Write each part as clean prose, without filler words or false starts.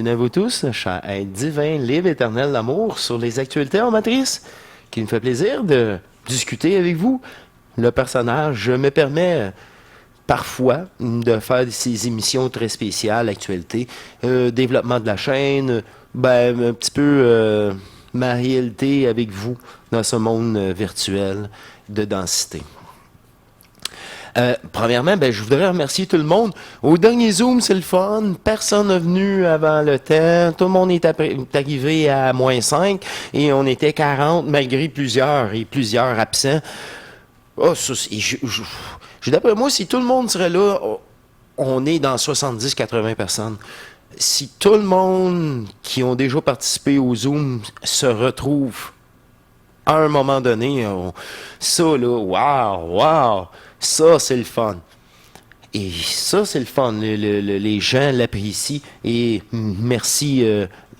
bienvenue à vous tous, chers êtres divins, libre, éternel d'amour, sur les actualités en matrice, qui me fait plaisir de discuter avec vous. Le personnage, je me permets parfois de faire ces émissions très spéciales, actualités, développement de la chaîne, un petit peu ma réalité avec vous dans ce monde virtuel de densité. Premièrement, je voudrais remercier tout le monde. Au dernier Zoom, c'est le fun. Personne n'est venu avant le temps. Tout le monde est arrivé à -5 et on était 40 malgré plusieurs absents. Oh, ça, d'après moi, si tout le monde serait là, on est dans 70-80 personnes. Si tout le monde qui ont déjà participé au Zoom se retrouve à un moment donné, ça là, wow! Ça, c'est le fun. Et ça, c'est le fun. Les gens l'apprécient. Et merci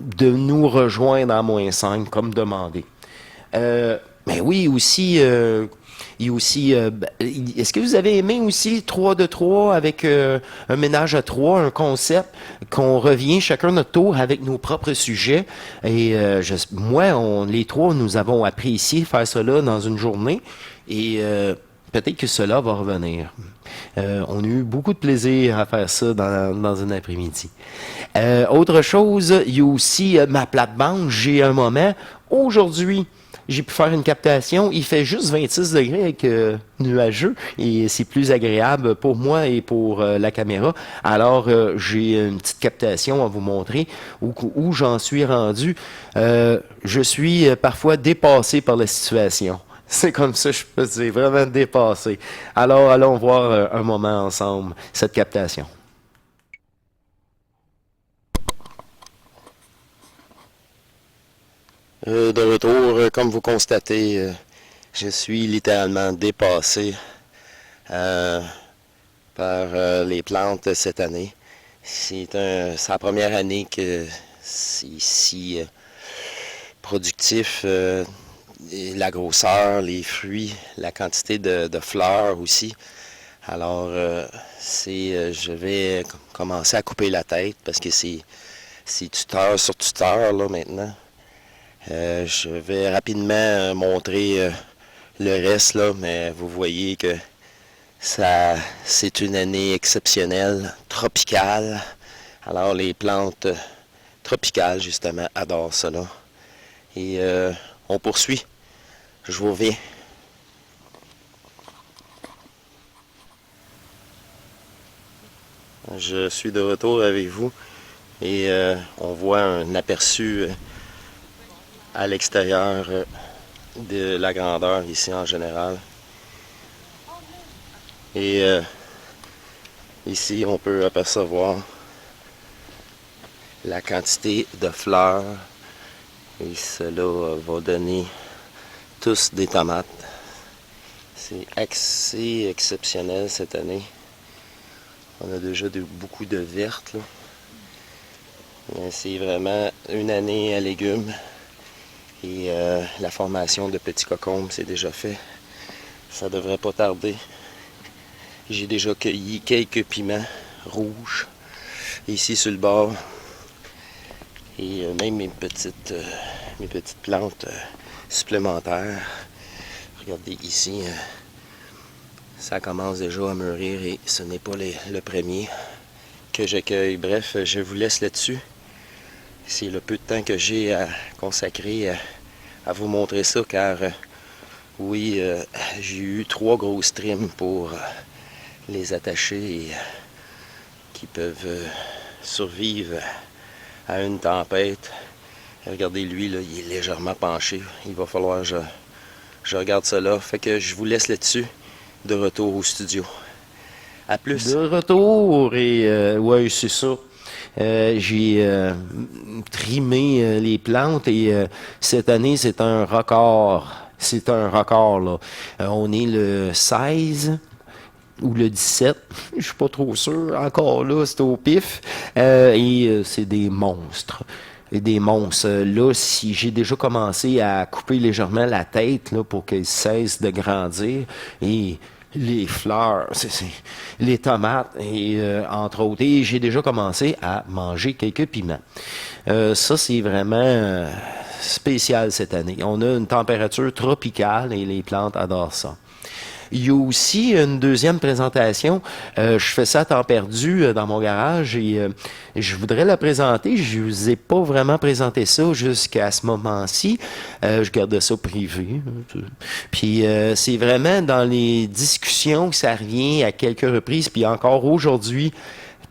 de nous rejoindre à -5, comme demandé. Mais oui, aussi, il y a aussi est-ce que vous avez aimé aussi 3 de 3 avec un ménage à 3, un concept qu'on revient chacun notre tour avec nos propres sujets? Et les trois, nous avons apprécié faire cela dans une journée. Et peut-être que cela va revenir. On a eu beaucoup de plaisir à faire ça dans un après-midi. Autre chose, il y a aussi ma plate-bande. J'ai un moment. Aujourd'hui, j'ai pu faire une captation. Il fait juste 26 degrés avec nuageux et c'est plus agréable pour moi et pour la caméra. Alors, j'ai une petite captation à vous montrer où j'en suis rendu. Je suis parfois dépassé par la situation. C'est comme ça, je peux dire, vraiment dépassé. Alors, allons voir un moment ensemble cette captation. De retour, comme vous constatez, je suis littéralement dépassé par les plantes cette année. C'est la première année que c'est si productif. La grosseur, les fruits, la quantité de fleurs aussi. Alors, je vais commencer à couper la tête parce que c'est tuteur sur tuteur là maintenant. Je vais rapidement montrer le reste là, mais vous voyez que c'est une année exceptionnelle, tropicale. Alors, les plantes tropicales, justement, adorent cela. Et on poursuit. Je vous reviens. Je suis de retour avec vous et on voit un aperçu à l'extérieur de la grandeur ici en général. Et ici, on peut apercevoir la quantité de fleurs et cela va donner tous des tomates. C'est assez exceptionnel cette année. On a déjà beaucoup de vertes. C'est vraiment une année à légumes. Et la formation de petits cocombes, c'est déjà fait. Ça devrait pas tarder. J'ai déjà cueilli quelques piments rouges ici sur le bord. Et même mes petites plantes supplémentaires. Regardez ici, ça commence déjà à mûrir et ce n'est pas le premier que j'accueille. Bref, je vous laisse là-dessus. C'est le peu de temps que j'ai à consacrer à vous montrer ça car oui, j'ai eu 3 grosses trims pour les attacher et qui peuvent survivre à une tempête. Regardez lui, là, il est légèrement penché. Il va falloir que je regarde ça là. Fait que je vous laisse là-dessus. De retour au studio. À plus. De retour et ouais, c'est ça. J'ai trimé les plantes et cette année, c'est un record. C'est un record, là. On est le 16 ou le 17, je suis pas trop sûr. Encore là, c'est au pif. Et c'est des monstres. Et des monstres. Là, si j'ai déjà commencé à couper légèrement la tête là, pour qu'elle cesse de grandir, et les fleurs, les tomates, et entre autres. Et j'ai déjà commencé à manger quelques piments. Ça, c'est vraiment spécial cette année. On a une température tropicale et les plantes adorent ça. Il y a aussi une deuxième présentation. Je fais ça à temps perdu dans mon garage et je voudrais la présenter. Je ne vous ai pas vraiment présenté ça jusqu'à ce moment-ci. Je garde ça privé. Puis c'est vraiment dans les discussions que ça revient à quelques reprises. Puis encore aujourd'hui,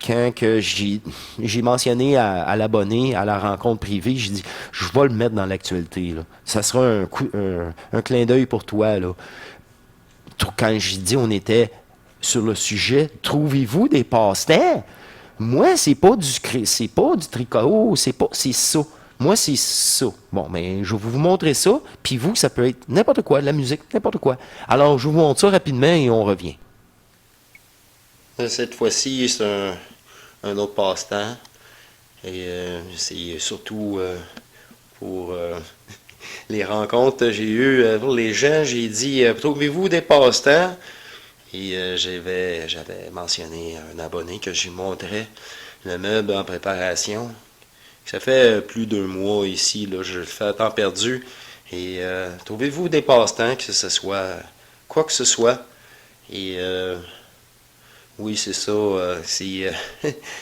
quand que j'ai mentionné à l'abonné, à la rencontre privée, j'ai dit, je vais le mettre dans l'actualité. Là. Ça sera un clin d'œil pour toi. Là. Quand j'ai dit on était sur le sujet, trouvez-vous des passe-temps? Moi, c'est pas du tricot, c'est ça. Moi, c'est ça. Bon, mais je vais vous montrer ça, puis vous, ça peut être n'importe quoi, de la musique, n'importe quoi. Alors, je vous montre ça rapidement et on revient. Cette fois-ci, c'est un autre passe-temps. Et c'est surtout pour les rencontres que j'ai eues pour les gens. J'ai dit, trouvez-vous des passe-temps? Et j'avais mentionné un abonné que je lui montrais le meuble en préparation. Ça fait plus d'1 mois ici, là, je le fais à temps perdu. Et trouvez-vous des passe-temps, que ce soit quoi que ce soit. Et oui, c'est ça.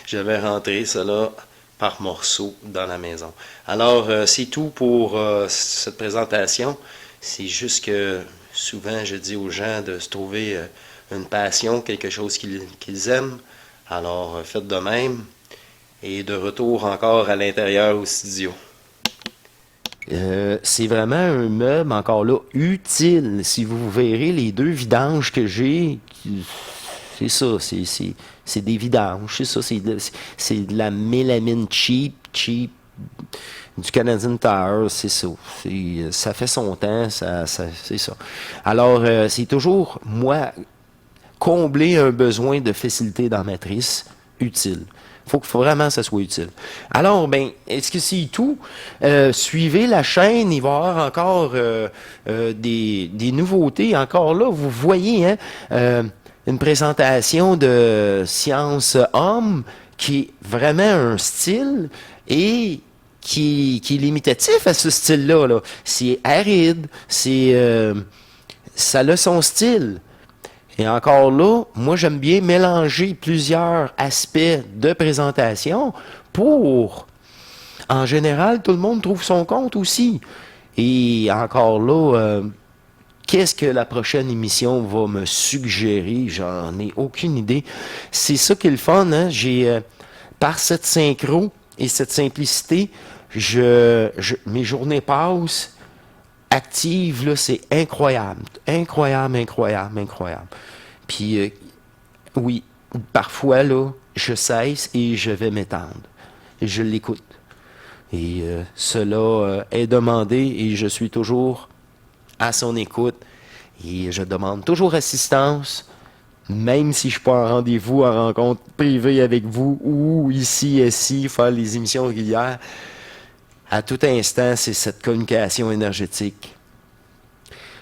J'avais rentré cela par morceaux dans la maison. Alors, c'est tout pour cette présentation. C'est juste que souvent, je dis aux gens de se trouver une passion, quelque chose qu'ils aiment. Alors, faites de même. Et de retour encore à l'intérieur au studio. C'est vraiment un meuble, encore là, utile. Si vous verrez les 2 vidanges que j'ai, c'est ça, c'est des vidanges, c'est ça, c'est de la mélamine cheap, du Canadian Tire, c'est ça. Ça fait son temps, c'est ça. Alors, c'est toujours, moi, combler un besoin de facilité dans la matrice, utile. Faut vraiment que ça soit utile. Alors, ben, est-ce que c'est tout? Suivez la chaîne, il va y avoir encore des nouveautés. Encore là, vous voyez, hein, une présentation de Science Homme qui est vraiment un style et qui est limitatif à ce style-là. Là. C'est aride, ça a son style. Et encore là, moi, j'aime bien mélanger plusieurs aspects de présentation pour, en général, tout le monde trouve son compte aussi. Et encore là, qu'est-ce que la prochaine émission va me suggérer? J'en ai aucune idée. C'est ça qui est le fun, hein? Par cette synchro et cette simplicité, mes journées passent actives, là, c'est incroyable. Incroyable, incroyable, incroyable. Puis, oui, parfois, là, je cesse et je vais m'étendre. Et je l'écoute. Et cela est demandé et je suis toujours à son écoute. Et je demande toujours assistance, même si je suis pas en rendez-vous, en rencontre privée avec vous ou ici, faire les émissions régulières. À tout instant, c'est cette communication énergétique.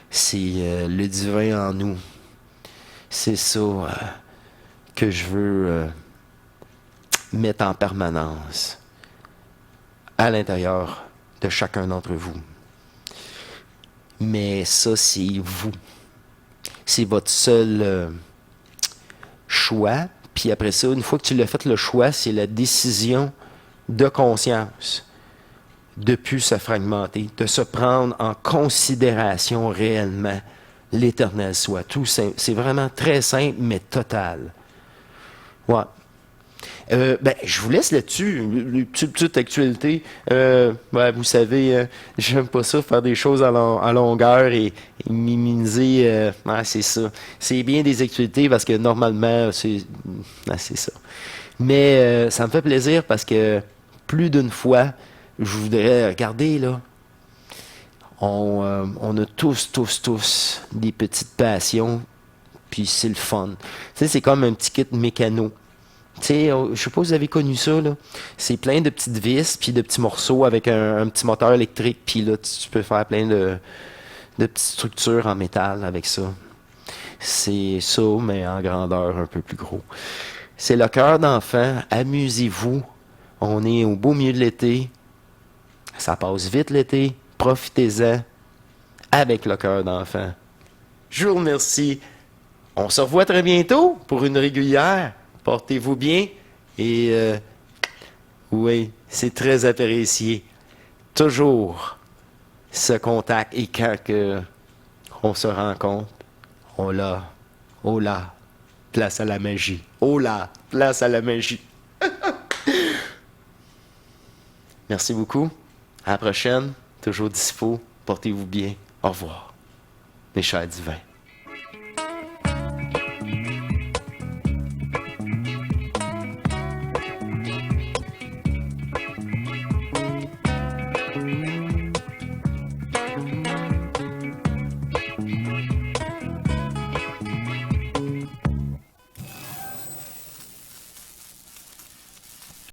C'est le divin en nous. C'est ça que je veux mettre en permanence à l'intérieur de chacun d'entre vous. Mais ça, c'est vous. C'est votre seul choix. Puis après ça, une fois que tu l'as fait le choix, c'est la décision de conscience de plus se fragmenter, de se prendre en considération réellement l'éternel soi. Tout c'est vraiment très simple, mais total. Ouais. Ben, je vous laisse là-dessus, une petite actualité. Ouais, vous savez, j'aime pas ça, faire des choses à longueur et minimiser. Ouais, c'est ça. C'est bien des actualités parce que normalement, c'est ça. Mais ça me fait plaisir parce que plus d'une fois, je voudrais regarder, là. On a tous des petites passions, puis c'est le fun. Tu sais, c'est comme un petit kit mécano. Tu sais, je sais pas si vous avez connu ça, là. C'est plein de petites vis, puis de petits morceaux avec un petit moteur électrique, puis là, tu peux faire plein de petites structures en métal avec ça. c'est ça, mais en grandeur un peu plus gros. C'est le cœur d'enfant. Amusez-vous. On est au beau milieu de l'été. Ça passe vite l'été. Profitez-en avec le cœur d'enfant. Je vous remercie. On se revoit très bientôt pour une régulière. Portez-vous bien. Et oui, c'est très apprécié. Toujours ce contact. Et quand on se rencontre, oh là, place à la magie. Oh là, place à la magie. Merci beaucoup. À la prochaine. Toujours dispo. Portez-vous bien. Au revoir. Mes chers divins.